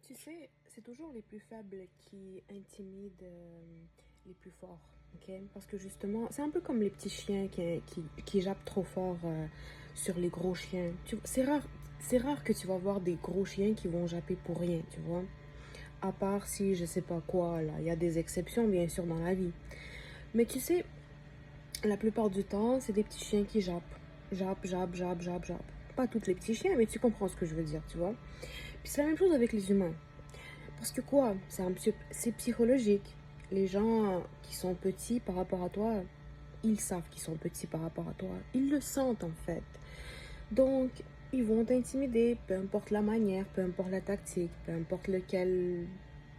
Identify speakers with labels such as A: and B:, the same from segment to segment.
A: Tu sais, c'est toujours les plus faibles qui intimident les plus forts, ok? Parce que justement, c'est un peu comme les petits chiens qui jappent trop fort sur les gros chiens. C'est rare que tu vas voir des gros chiens qui vont japper pour rien, tu vois? À part si, je sais pas quoi, là, il y a des exceptions bien sûr dans la vie. Mais tu sais, la plupart du temps, c'est des petits chiens qui jappent. Jappent, jappent, jappent, jappent, jappent. Pas tous les petits chiens, mais tu comprends ce que je veux dire, tu vois? Puis c'est la même chose avec les humains. Parce que quoi, c'est psychologique. Les gens qui sont petits par rapport à toi, ils savent qu'ils sont petits par rapport à toi. Ils le sentent en fait. Donc, ils vont t'intimider, peu importe la manière, peu importe la tactique, peu importe lequel...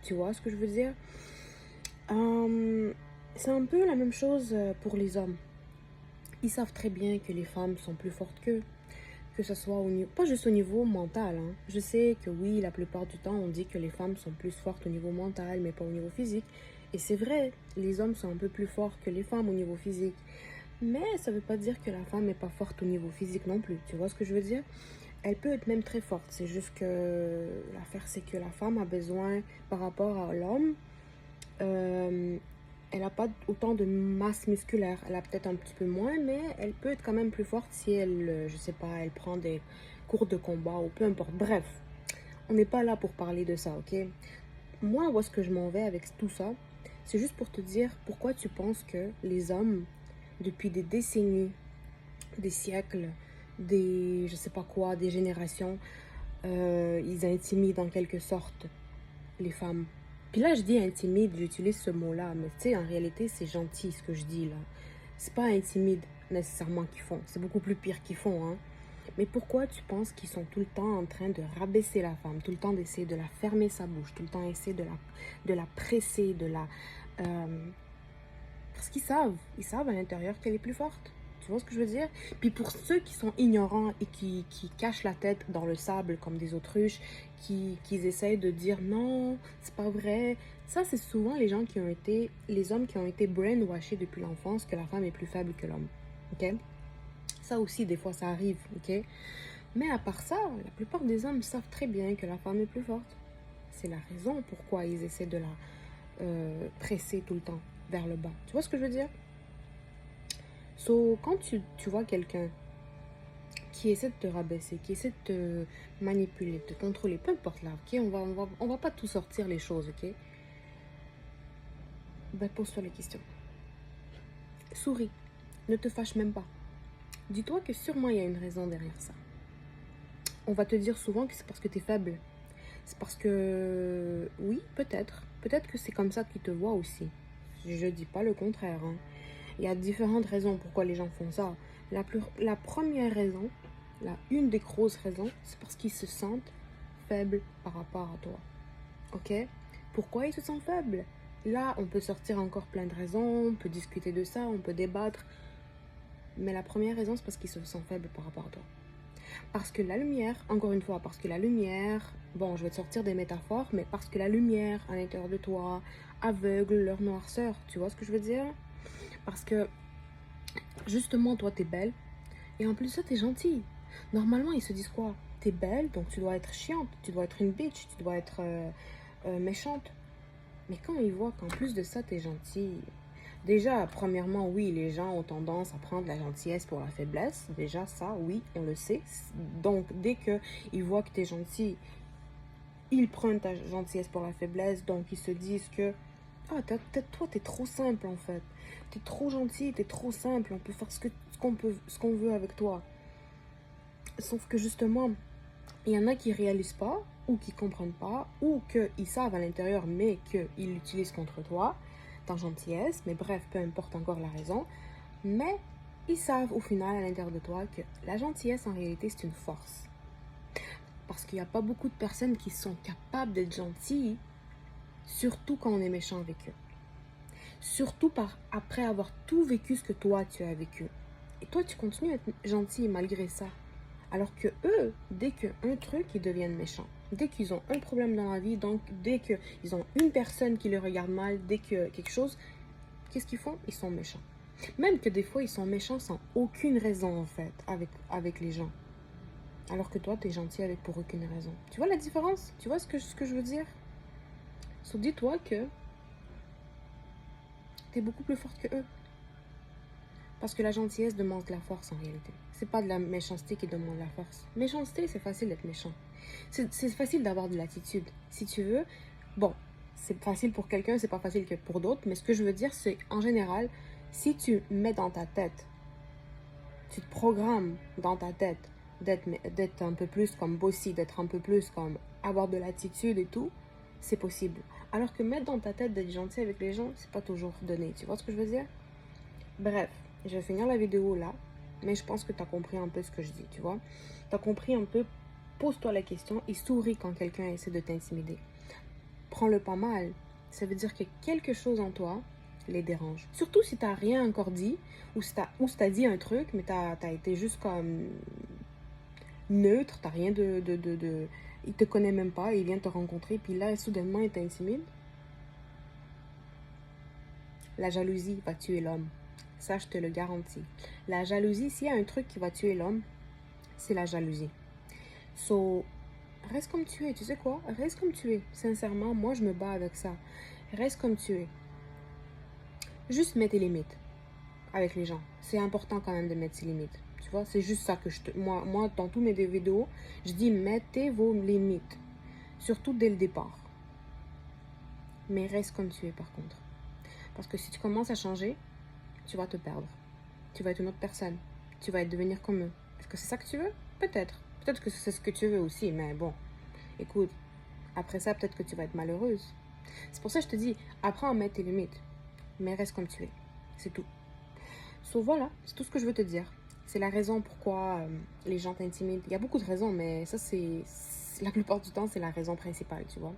A: Tu vois ce que je veux dire? C'est un peu la même chose pour les hommes. Ils savent très bien que les femmes sont plus fortes qu'eux. Que ce soit au niveau, pas juste au niveau mental, hein. Je sais que oui, la plupart du temps, on dit que les femmes sont plus fortes au niveau mental, mais pas au niveau physique. Et c'est vrai, les hommes sont un peu plus forts que les femmes au niveau physique. Mais ça veut pas dire que la femme n'est pas forte au niveau physique non plus. Tu vois ce que je veux dire? Elle peut être même très forte. C'est juste que l'affaire, c'est que la femme a besoin, par rapport à l'homme, euh, elle n'a pas autant de masse musculaire. Elle a peut-être un petit peu moins, mais elle peut être quand même plus forte si elle, je sais pas, elle prend des cours de combat ou peu importe. Bref, on n'est pas là pour parler de ça, ok? Moi, où est-ce que je m'en vais avec tout ça? C'est juste pour te dire pourquoi tu penses que les hommes, depuis des décennies, des siècles, des, je sais pas quoi, des générations, ils intimident en quelque sorte les femmes. Puis là, je dis intimide, j'utilise ce mot-là, mais tu sais, en réalité, c'est gentil ce que je dis là. C'est pas intimide nécessairement qu'ils font, c'est beaucoup plus pire qu'ils font, hein. Mais pourquoi tu penses qu'ils sont tout le temps en train de rabaisser la femme, tout le temps d'essayer de la fermer sa bouche, tout le temps essayer de la presser, de la... euh, parce ils savent à l'intérieur qu'elle est plus forte. Tu vois ce que je veux dire? Puis pour ceux qui sont ignorants et qui cachent la tête dans le sable comme des autruches, qui essayent de dire non, c'est pas vrai. Ça, c'est souvent les gens qui ont été, les hommes qui ont été brainwashés depuis l'enfance que la femme est plus faible que l'homme. Ok? Ça aussi, des fois, ça arrive. Ok? Mais à part ça, la plupart des hommes savent très bien que la femme est plus forte. C'est la raison pourquoi ils essaient de la presser tout le temps vers le bas. Tu vois ce que je veux dire? So, quand tu vois quelqu'un qui essaie de te rabaisser, qui essaie de te manipuler, de te contrôler, peu importe là, ok? On va pas tout sortir les choses, ok? Ben, pose-toi les questions. Souris. Ne te fâche même pas. Dis-toi que sûrement il y a une raison derrière ça. On va te dire souvent que c'est parce que tu es faible. C'est parce que, oui, peut-être. Peut-être que c'est comme ça qu'ils te voient aussi. Je dis pas le contraire, hein. Il y a différentes raisons pourquoi les gens font ça. La première raison, une des grosses raisons, c'est parce qu'ils se sentent faibles par rapport à toi. Ok? Pourquoi ils se sentent faibles? Là, on peut sortir encore plein de raisons, on peut discuter de ça, on peut débattre. Mais la première raison, c'est parce qu'ils se sentent faibles par rapport à toi. Parce que la lumière, encore une fois, parce que la lumière, bon, je vais te sortir des métaphores, mais parce que la lumière à l'intérieur de toi aveugle leur noirceur. Tu vois ce que je veux dire? Parce que justement, toi, t'es belle. Et en plus de ça, t'es gentille. Normalement, ils se disent quoi? T'es belle, donc tu dois être chiante, tu dois être une bitch, tu dois être méchante. Mais quand ils voient qu'en plus de ça, t'es gentille... Déjà, premièrement, oui, les gens ont tendance à prendre la gentillesse pour la faiblesse. Déjà, ça, oui, on le sait. Donc, dès qu'ils voient que t'es gentil, ils prennent ta gentillesse pour la faiblesse. Donc, ils se disent que ah, toi, t'es trop simple en fait. T'es trop gentil, t'es trop simple. On peut faire ce qu'on veut avec toi. Sauf que justement, il y en a qui réalisent pas, ou qui comprennent pas, ou qu'ils savent à l'intérieur, mais qu'ils l'utilisent contre toi, ta gentillesse. Mais bref, peu importe encore la raison. Mais ils savent au final à l'intérieur de toi que la gentillesse en réalité c'est une force. Parce qu'il n'y a pas beaucoup de personnes qui sont capables d'être gentilles, surtout quand on est méchant avec eux. Surtout après avoir tout vécu ce que toi tu as vécu. Et toi tu continues à être gentil malgré ça. Alors que eux, dès qu'un truc, ils deviennent méchants. Dès qu'ils ont un problème dans la vie, donc dès qu'ils ont une personne qui les regarde mal, dès que quelque chose, qu'est-ce qu'ils font? Ils sont méchants. Même que des fois, ils sont méchants sans aucune raison en fait avec les gens. Alors que toi, t'es gentil avec pour aucune raison. Tu vois la différence? Tu vois ce que je veux dire? Dis-toi que t'es beaucoup plus forte que eux. Parce que la gentillesse demande de la force en réalité. C'est pas de la méchanceté qui demande la force. Méchanceté, c'est facile d'être méchant. C'est facile d'avoir de l'attitude. Si tu veux, bon, c'est facile pour quelqu'un, c'est pas facile que pour d'autres. Mais ce que je veux dire, c'est en général, si tu mets dans ta tête, tu te programmes dans ta tête d'être un peu plus comme bossy, d'être un peu plus comme avoir de l'attitude et tout, c'est possible. Alors que mettre dans ta tête d'être gentil avec les gens, c'est pas toujours donné. Tu vois ce que je veux dire? Bref, je vais finir la vidéo là, mais je pense que tu as compris un peu ce que je dis, tu vois. Tu as compris un peu, pose-toi la question et souris quand quelqu'un essaie de t'intimider. Prends-le pas mal, ça veut dire que quelque chose en toi les dérange. Surtout si tu n'as rien encore dit, ou si tu as dit un truc, mais tu as été juste comme neutre, tu n'as rien de... Il te connaît même pas, il vient te rencontrer, puis là, soudainement, il t'intimide. La jalousie va tuer l'homme. Ça, je te le garantis. La jalousie, s'il y a un truc qui va tuer l'homme, c'est la jalousie. So, reste comme tu es. Tu sais quoi? Reste comme tu es. Sincèrement, moi, je me bats avec ça. Reste comme tu es. Juste mets tes limites avec les gens. C'est important quand même de mettre ses limites. Tu vois? C'est juste ça que je te... Moi, dans tous mes vidéos, je dis mettez vos limites. Surtout dès le départ. Mais reste comme tu es, par contre. Parce que si tu commences à changer, tu vas te perdre. Tu vas être une autre personne. Tu vas devenir comme eux. Est-ce que c'est ça que tu veux? Peut-être. Peut-être que c'est ce que tu veux aussi, mais bon. Écoute, après ça, peut-être que tu vas être malheureuse. C'est pour ça que je te dis, apprends à mettre tes limites. Mais reste comme tu es. C'est tout. Voilà, c'est tout ce que je veux te dire. C'est la raison pourquoi les gens t'intimident. Il y a beaucoup de raisons, mais ça, c'est... La plupart du temps, c'est la raison principale, tu vois.